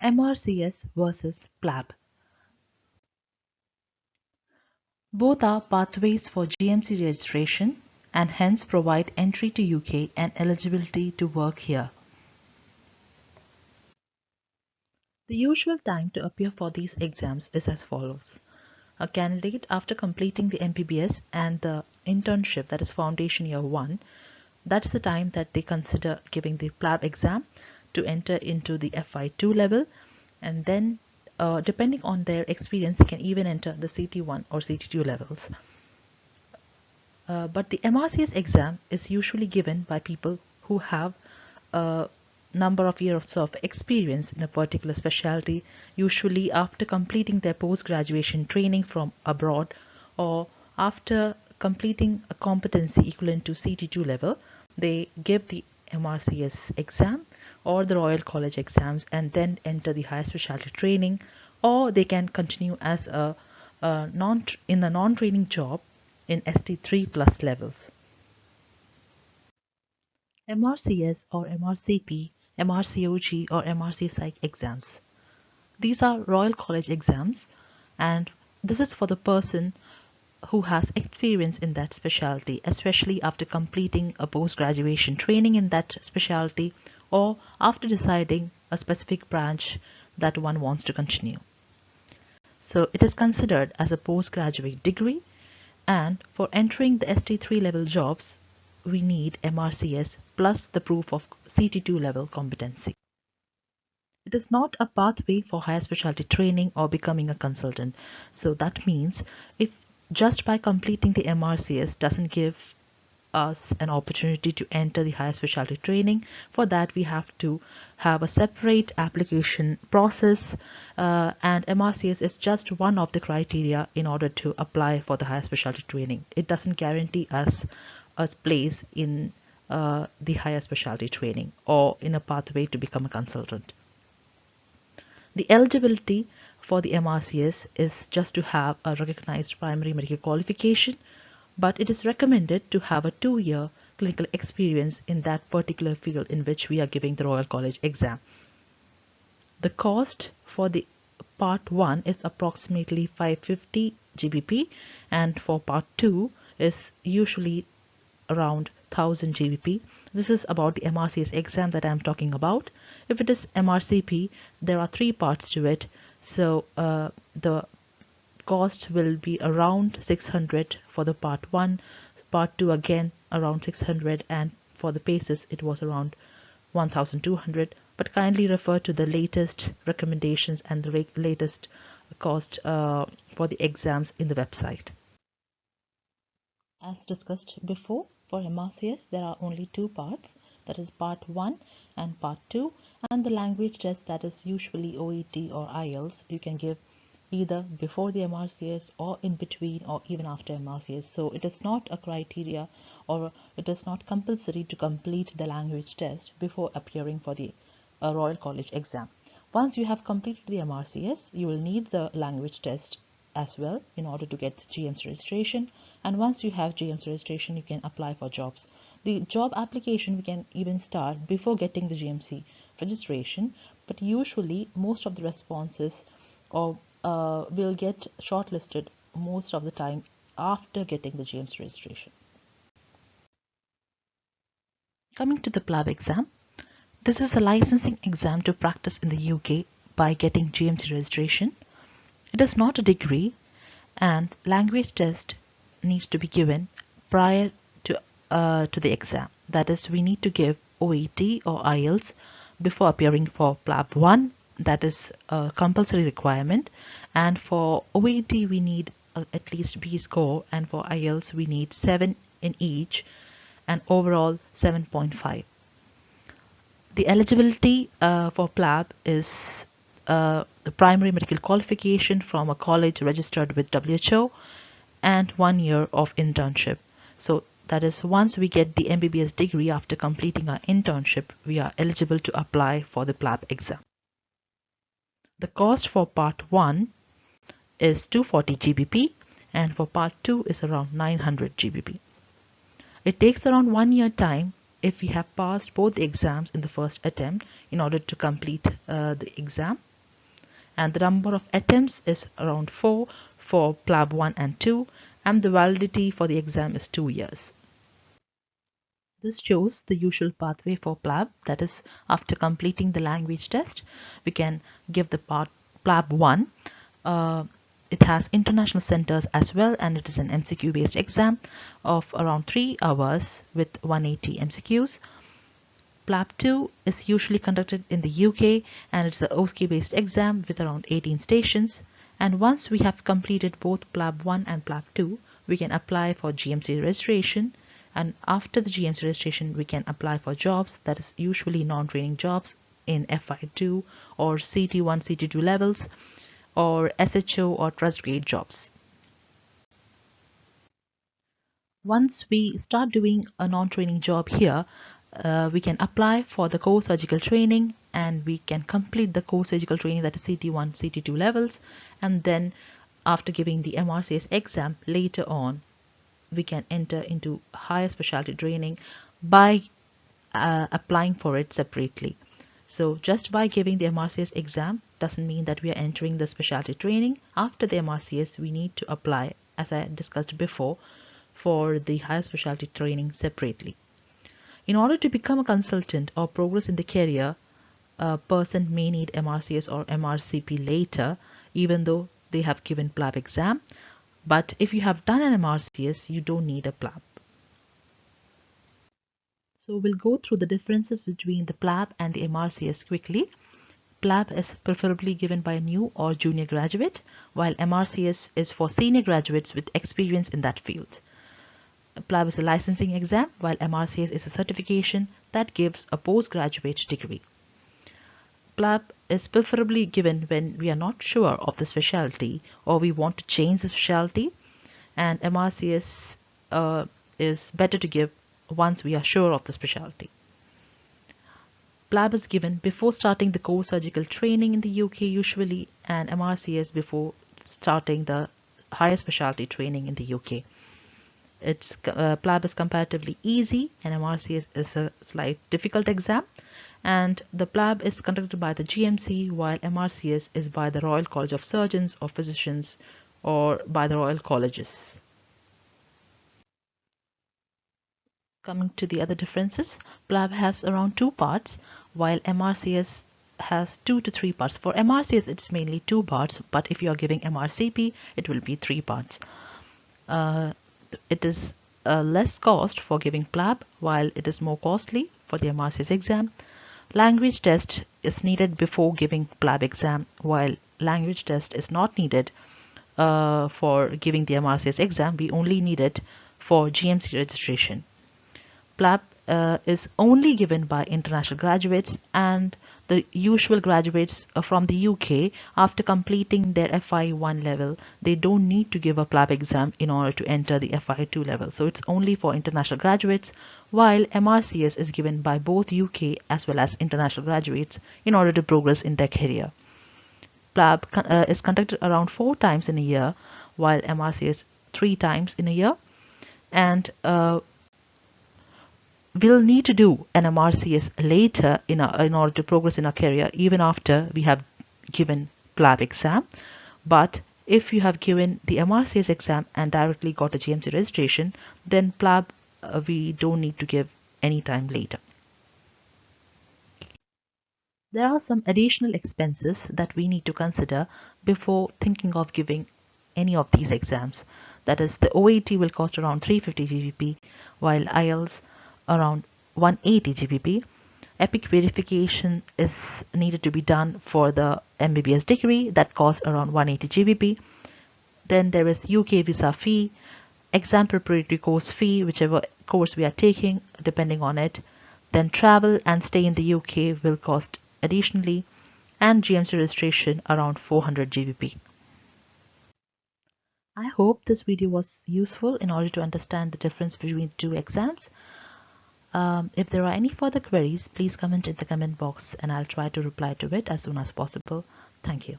MRCS versus Plab. Both are pathways for GMC registration and hence provide entry to UK and eligibility to work here. The usual time to appear for these exams is as follows. A candidate, after completing the MBBS and the internship, that is foundation year 1, that's the time that they consider giving the Plab exam to enter into the FI2 level, and then depending on their experience they can even enter the CT1 or CT2 levels. But the MRCS exam is usually given by people who have a number of years of experience in a particular specialty, usually after completing their post-graduation training from abroad or after completing a competency equivalent to CT2 level. They give the MRCS exam or the Royal College exams and then enter the higher specialty training, or they can continue as a non-training job in ST3 plus levels. MRCS or MRCP, MRCOG or MRC Psych exams. These are Royal College exams, and this is for the person who has experience in that specialty, especially after completing a post-graduation training in that specialty or after deciding a specific branch that one wants to continue. So it is considered as a postgraduate degree, and for entering the ST3 level jobs, we need MRCS plus the proof of CT2 level competency. It is not a pathway for higher specialty training or becoming a consultant. So that means if just by completing the MRCS doesn't give us an opportunity to enter the higher specialty training, for that we have to have a separate application process, and MRCS is just one of the criteria in order to apply for the higher specialty training. It doesn't guarantee us a place in the higher specialty training or in a pathway to become a consultant. The eligibility for the MRCS is just to have a recognized primary medical qualification, but it is recommended to have a 2-year clinical experience in that particular field in which we are giving the Royal College exam. The cost for the part 1 is approximately 550 GBP, and for part 2 is usually around 1000 GBP. This is about the MRCS exam that I'm talking about. If it is MRCP, there are 3 parts to it, so the cost will be around 600 for the part 1, part 2 again around 600, and for the PACES it was around 1200. But kindly refer to the latest recommendations and the latest cost for the exams in the website. As discussed before, for MRCS there are only 2 parts, that is part 1 and part 2, and the language test, that is usually OET or IELTS, you can give either before the MRCS or in between or even after MRCS. So it is not a criteria or it is not compulsory to complete the language test before appearing for the Royal College exam. Once you have completed the MRCS, you will need the language test as well in order to get the GMC registration, and once you have GMC registration you can apply for jobs. The job application we can even start before getting the GMC registration, but usually most of the responses or will get shortlisted most of the time after getting the GMC registration. Coming to the Plab exam, this is a licensing exam to practice in the UK by getting GMC registration. It is not a degree, and language test needs to be given prior to the exam. That is, we need to give OET or IELTS before appearing for Plab 1. That is a compulsory requirement, and for OET we need at least B score, and for IELTS we need 7 in each and overall 7.5. The eligibility for Plab is the primary medical qualification from a college registered with WHO and 1 year of internship. So that is, once we get the MBBS degree after completing our internship, we are eligible to apply for the Plab exam. The cost for part 1 is 240 GBP and for part 2 is around 900 GBP. It takes around 1 year time if we have passed both the exams in the first attempt in order to complete the exam. And the number of attempts is around 4 for PLAB 1 and 2, and the validity for the exam is 2 years. This shows the usual pathway for PLAB, that is, after completing the language test, we can give the PLAB 1. It has international centers as well, and it is an MCQ based exam of around 3 hours with 180 MCQs. PLAB 2 is usually conducted in the UK, and it's an OSCE based exam with around 18 stations. And once we have completed both PLAB 1 and PLAB 2, we can apply for GMC registration. And after the GMC registration, we can apply for jobs, that is usually non-training jobs in FI2 or CT1, CT2 levels, or SHO or trust grade jobs. Once we start doing a non-training job here, we can apply for the core surgical training, and we can complete the core surgical training, that is CT1, CT2 levels, and then after giving the MRCS exam later on, we can enter into higher specialty training by applying for it separately. So just by giving the MRCS exam doesn't mean that we are entering the specialty training. After the MRCS, we need to apply, as I discussed before, for the higher specialty training separately. In order to become a consultant or progress in the career, a person may need MRCS or MRCP later, even though they have given PLAB exam. But if you have done an MRCS, you don't need a PLAB. So we'll go through the differences between the PLAB and the MRCS quickly. PLAB is preferably given by a new or junior graduate, while MRCS is for senior graduates with experience in that field. PLAB is a licensing exam, while MRCS is a certification that gives a postgraduate degree. PLAB is preferably given when we are not sure of the specialty or we want to change the specialty, and MRCS is better to give once we are sure of the specialty. PLAB is given before starting the core surgical training in the UK usually, and MRCS before starting the higher specialty training in the UK. PLAB is comparatively easy, and MRCS is a slight difficult exam. And the PLAB is conducted by the GMC, while MRCS is by the Royal College of Surgeons or Physicians or by the Royal Colleges. Coming to the other differences, PLAB has around 2 parts, while MRCS has 2 to 3 parts. For MRCS, it's mainly 2 parts, but if you are giving MRCP, it will be 3 parts. It is less cost for giving PLAB, while it is more costly for the MRCS exam. Language test is needed before giving PLAB exam, while language test is not needed for giving the MRCS exam. We only need it for GMC registration. PLAB is only given by international graduates, and the usual graduates from the UK, after completing their FI1 level, they don't need to give a PLAB exam in order to enter the FI2 level. So it's only for international graduates, while MRCS is given by both UK as well as international graduates in order to progress in their career. PLAB is conducted around 4 times in a year, while MRCS 3 times in a year, and we'll need to do an MRCS later in order to progress in our career, even after we have given PLAB exam. But if you have given the MRCS exam and directly got a GMC registration, then PLAB we don't need to give any time later. There are some additional expenses that we need to consider before thinking of giving any of these exams. That is, the OAT will cost around 350 GBP, while IELTS around 180 GBP. EPIC verification is needed to be done for the MBBS degree, that costs around 180 GBP. Then there is UK visa fee, exam preparatory course fee, whichever course we are taking, depending on it. Then travel and stay in the UK will cost additionally, and GMC registration around 400 GBP. I hope this video was useful in order to understand the difference between 2 exams. If there are any further queries, please comment in the comment box and I'll try to reply to it as soon as possible. Thank you.